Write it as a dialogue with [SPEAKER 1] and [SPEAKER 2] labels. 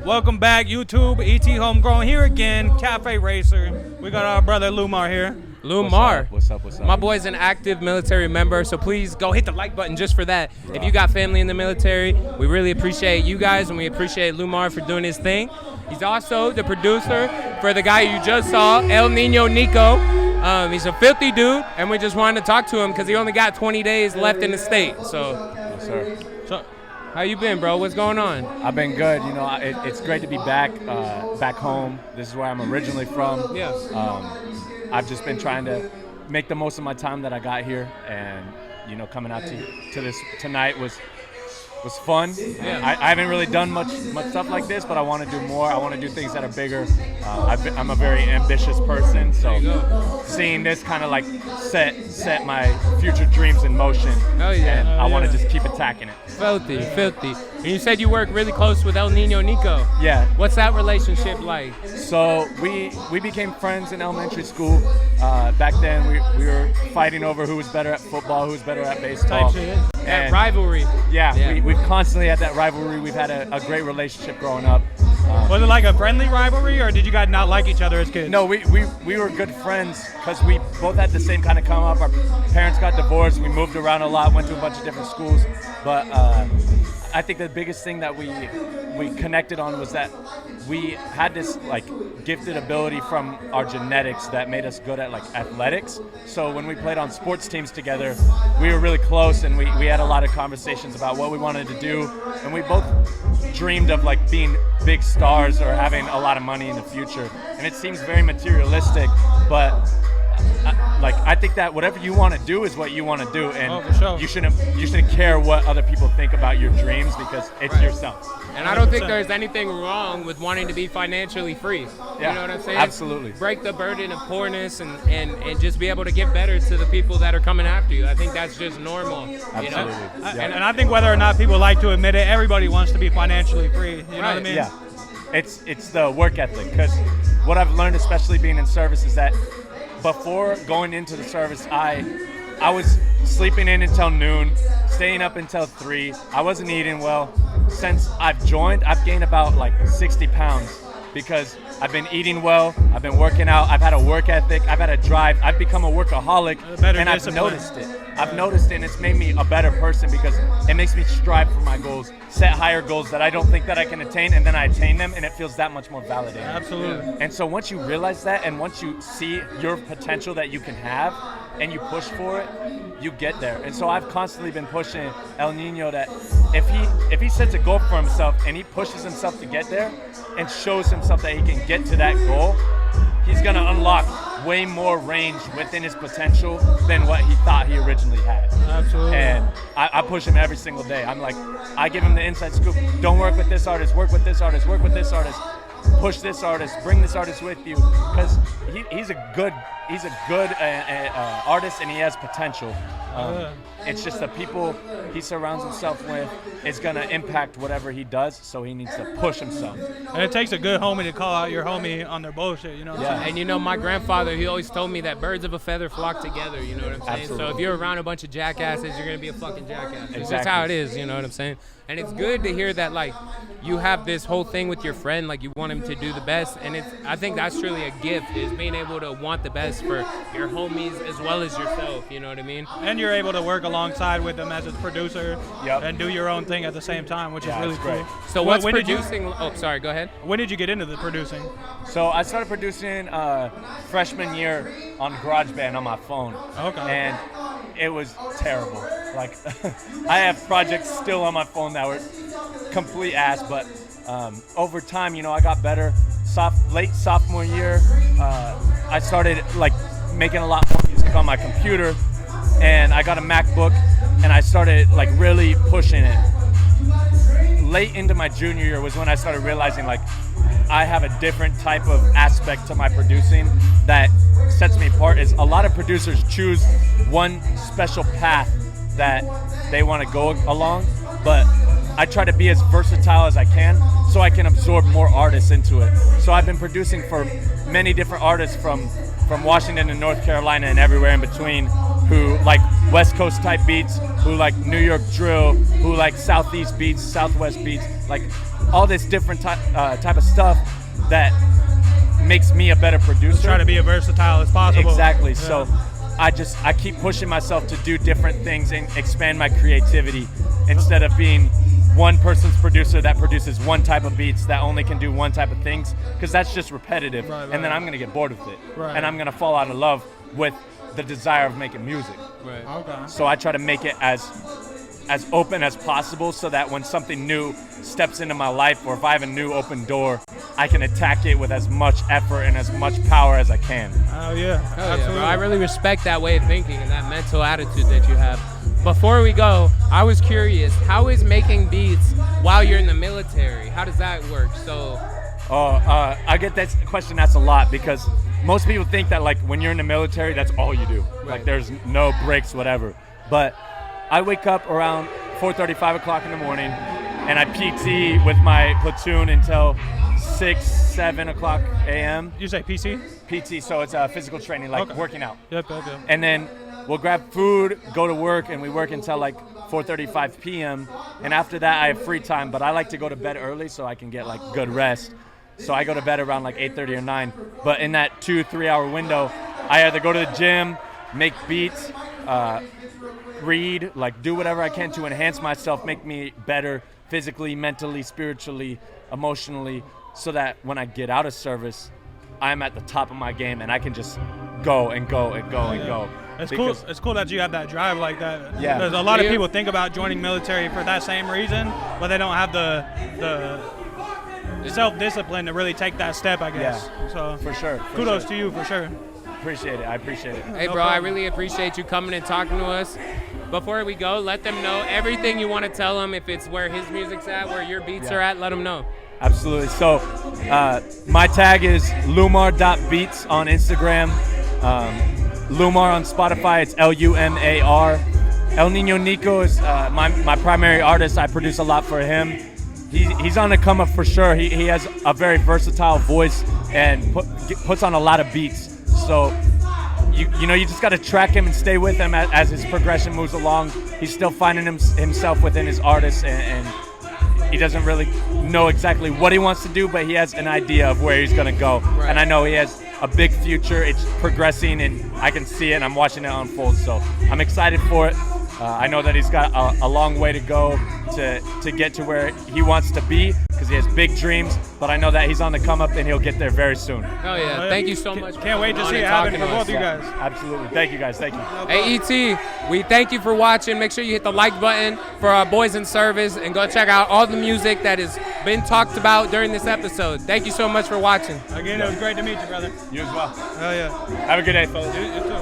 [SPEAKER 1] Welcome back, YouTube. ET Homegrown here again. Cafe Racer. We got our brother Lumar here.
[SPEAKER 2] Lumar.
[SPEAKER 3] What's up?
[SPEAKER 2] My boy's an active military member, so please go hit the like button just for that. If you got family in the military, we really appreciate you guys, and we appreciate Lumar for doing his thing. He's also the producer for the guy you just saw, El Nino Nico. He's a filthy dude, and we just wanted to talk to him because he only got 20 days left in the state. So,
[SPEAKER 3] Yes, sir.
[SPEAKER 2] how you been, bro? What's going on?
[SPEAKER 3] I've been good. You know, it's great to be back home. This is where I'm originally from.
[SPEAKER 2] Yeah.
[SPEAKER 3] I've just been trying to make the most of my time that I got here, and you know, coming out to this tonight was fun.
[SPEAKER 2] Yeah.
[SPEAKER 3] I haven't really done much stuff like this, but I want to do more. I want to do things that are bigger. I'm a very ambitious person, so seeing this kind of like set my future dreams in motion.
[SPEAKER 2] Oh yeah.
[SPEAKER 3] And I want to just keep attacking it.
[SPEAKER 2] Filthy. And you said you work really close with El Nino Nico.
[SPEAKER 3] Yeah.
[SPEAKER 2] What's that relationship like?
[SPEAKER 3] So we became friends in elementary school. Back then we were fighting over who was better at football, who was better at baseball.
[SPEAKER 1] Type shit.
[SPEAKER 2] That rivalry.
[SPEAKER 3] Yeah. We've constantly had that rivalry. We've had a great relationship growing up.
[SPEAKER 1] Was it like a friendly rivalry, or did you guys not like each other as kids?
[SPEAKER 3] No, we were good friends because we both had the same kind of come up. Our parents got divorced. We moved around a lot, went to a bunch of different schools. But I think the biggest thing that we connected on was that we had this like gifted ability from our genetics that made us good at like athletics. So when we played on sports teams together, we were really close, and we had a lot of conversations about what we wanted to do, and we both dreamed of like being big stars or having a lot of money in the future. And it seems very materialistic, but I think that whatever you want to do is what you want to do, and
[SPEAKER 1] for sure.
[SPEAKER 3] you shouldn't care what other people think about your dreams, because it's yourself.
[SPEAKER 2] And I don't think there's anything wrong with wanting to be financially free.
[SPEAKER 3] Yeah,
[SPEAKER 2] you know what I'm saying?
[SPEAKER 3] absolutely.
[SPEAKER 2] Break the burden of poorness and just be able to give better to the people that are coming after you. I think that's just normal.
[SPEAKER 3] Absolutely.
[SPEAKER 2] You know?
[SPEAKER 3] Yeah.
[SPEAKER 1] And I think whether or not people like to admit it, everybody wants to be financially free. You know what I mean?
[SPEAKER 3] Yeah, it's the work ethic, because what I've learned, especially being in service, is that before going into the service, I was sleeping in until noon, staying up until 3. I wasn't eating well. Since I've joined, I've gained about like 60 pounds because I've been eating well, I've been working out, I've had a work ethic, I've had a drive, I've become a workaholic, and I've noticed it. I've noticed it, and it's made me a better person because it makes me strive for my goals, set higher goals that I don't think that I can attain, and then I attain them, and it feels that much more validating.
[SPEAKER 1] Absolutely.
[SPEAKER 3] And so once you realize that, and once you see your potential that you can have, and you push for it, you get there. And so I've constantly been pushing El Nino that if he sets a goal for himself and he pushes himself to get there and shows himself that he can get to that goal, he's going to unlock way more range within his potential than what he thought he originally had.
[SPEAKER 1] Absolutely.
[SPEAKER 3] And I push him every single day. I'm like, I give him the inside scoop. Don't work with this artist, work with this artist, work with this artist. Push this artist, bring this artist with you, because he's a good artist, and he has potential. It's just the people he surrounds himself with is going to impact whatever he does, so he needs to push himself.
[SPEAKER 1] And it takes a good homie to call out your homie on their bullshit, you know what I'm saying?
[SPEAKER 2] And you know, my grandfather, he always told me that birds of a feather flock together, you know what I'm saying?
[SPEAKER 3] Absolutely.
[SPEAKER 2] So if you're around a bunch of jackasses, you're going to be a fucking jackass. It's just
[SPEAKER 3] Exactly.
[SPEAKER 2] how it is, you know what I'm saying? And it's good to hear that, like, you have this whole thing with your friend, like, you want him to do the best, and I think that's truly a gift, is being able to want the best for your homies as well as yourself, you know what I mean?
[SPEAKER 1] And you're able to work alongside with them as a producer
[SPEAKER 3] Yep.
[SPEAKER 1] and do your own thing at the same time, which is really
[SPEAKER 3] it's
[SPEAKER 1] cool.
[SPEAKER 3] great.
[SPEAKER 2] So
[SPEAKER 1] When
[SPEAKER 2] what's
[SPEAKER 1] did you-
[SPEAKER 2] producing? Oh, sorry, go ahead.
[SPEAKER 1] When did you get into the producing?
[SPEAKER 3] So I started producing freshman year on GarageBand on my phone.
[SPEAKER 1] Okay.
[SPEAKER 3] And it was terrible. Like, I have projects still on my phone that were complete ass, but over time, you know, I got better. Late sophomore year, I started like making a lot more music on my computer, and I got a MacBook, and I started like really pushing it. Late into my junior year was when I started realizing like I have a different type of aspect to my producing that sets me apart. Is a lot of producers choose one special path that they want to go along, but I try to be as versatile as I can so I can absorb more artists into it. So I've been producing for many different artists from Washington and North Carolina and everywhere in between, who like West Coast type beats, who like New York drill, who like Southeast beats, Southwest beats. Like all this different type of stuff that makes me a better producer.
[SPEAKER 1] Try to be as versatile as possible.
[SPEAKER 3] Exactly.
[SPEAKER 1] Yeah.
[SPEAKER 3] So I keep pushing myself to do different things and expand my creativity instead of being one person's producer that produces one type of beats that only can do one type of things, because that's just repetitive.
[SPEAKER 1] Right.
[SPEAKER 3] And then I'm going to get bored with it.
[SPEAKER 1] Right.
[SPEAKER 3] And I'm going to fall out of love with the desire of making music.
[SPEAKER 2] Right.
[SPEAKER 1] Okay.
[SPEAKER 3] So I try to make it as open as possible so that when something new steps into my life, or if I have a new open door, I can attack it with as much effort and as much power as I can.
[SPEAKER 1] Oh yeah.
[SPEAKER 2] Hell yeah,
[SPEAKER 1] Absolutely.
[SPEAKER 2] bro. I really respect that way of thinking and that mental attitude that you have. Before we go, I was curious, how is making beats while you're in the military? How does that work? So,
[SPEAKER 3] I get that question asked a lot, because most people think that like when you're in the military, that's all you do.
[SPEAKER 2] Right.
[SPEAKER 3] Like there's no breaks, whatever. But I wake up around 4:30, 5 o'clock in the morning, and I PT with my platoon until 6, 7 o'clock a.m.
[SPEAKER 1] You say PC?
[SPEAKER 3] PT, so it's physical training, like
[SPEAKER 1] Okay.
[SPEAKER 3] working out.
[SPEAKER 1] Yep.
[SPEAKER 3] And then we'll grab food, go to work, and we work until like 4:35 p.m. And after that, I have free time, but I like to go to bed early so I can get like good rest. So I go to bed around like 8:30 or 9. But in that 2-3 hour window, I either go to the gym, make beats, read, like do whatever I can to enhance myself, make me better physically, mentally, spiritually, emotionally, so that when I get out of service, I'm at the top of my game and I can just go and go and go and go.
[SPEAKER 1] It's cool. It's cool that you have that drive like that.
[SPEAKER 3] Yeah.
[SPEAKER 1] Because a lot of
[SPEAKER 2] Yeah.
[SPEAKER 1] people think about joining military for that same reason, but they don't have the self-discipline to really take that step, I guess.
[SPEAKER 3] Yeah.
[SPEAKER 1] So
[SPEAKER 3] For sure.
[SPEAKER 1] kudos to you for sure.
[SPEAKER 3] Appreciate it. I appreciate it.
[SPEAKER 2] hey,
[SPEAKER 1] No
[SPEAKER 2] bro, I
[SPEAKER 1] problem.
[SPEAKER 2] really appreciate you coming and talking to us. Before we go, let them know everything you want to tell them. If it's where his music's at, where your beats
[SPEAKER 3] Yeah.
[SPEAKER 2] are at, let them know.
[SPEAKER 3] Absolutely. So my tag is lumar.beats on Instagram. Lumar on Spotify, it's Lumar. El Nino Nico is my primary artist. I produce a lot for him. He's on the come up for sure. He has a very versatile voice and puts on a lot of beats. So you know, you just got to track him and stay with him as his progression moves along. He's still finding himself within his artist, and he doesn't really know exactly what he wants to do, but he has an idea of where he's going to go.
[SPEAKER 2] Right.
[SPEAKER 3] And I know he has a big future. It's progressing, and I can see it, and I'm watching it unfold. So I'm excited for it. I know that he's got a long way to go to get to where he wants to be, because he has big dreams, but I know that he's on the come up and he'll get there very soon.
[SPEAKER 2] Hell yeah. Thank you so much.
[SPEAKER 1] Can't wait to
[SPEAKER 2] for
[SPEAKER 1] see
[SPEAKER 2] coming
[SPEAKER 1] it
[SPEAKER 2] and
[SPEAKER 1] happen
[SPEAKER 2] talking
[SPEAKER 1] for
[SPEAKER 2] to
[SPEAKER 1] both
[SPEAKER 2] us.
[SPEAKER 1] of you guys.
[SPEAKER 3] Absolutely. Thank you, guys. Thank you.
[SPEAKER 2] Hey, ET, we thank you for watching. Make sure you hit the like button for our boys in service, and go check out all the music that has been talked about during this episode. Thank you so much for watching.
[SPEAKER 1] Again, it was great to meet you, brother.
[SPEAKER 3] You as well.
[SPEAKER 1] Hell yeah.
[SPEAKER 3] Have a good day, fellas.
[SPEAKER 1] You too.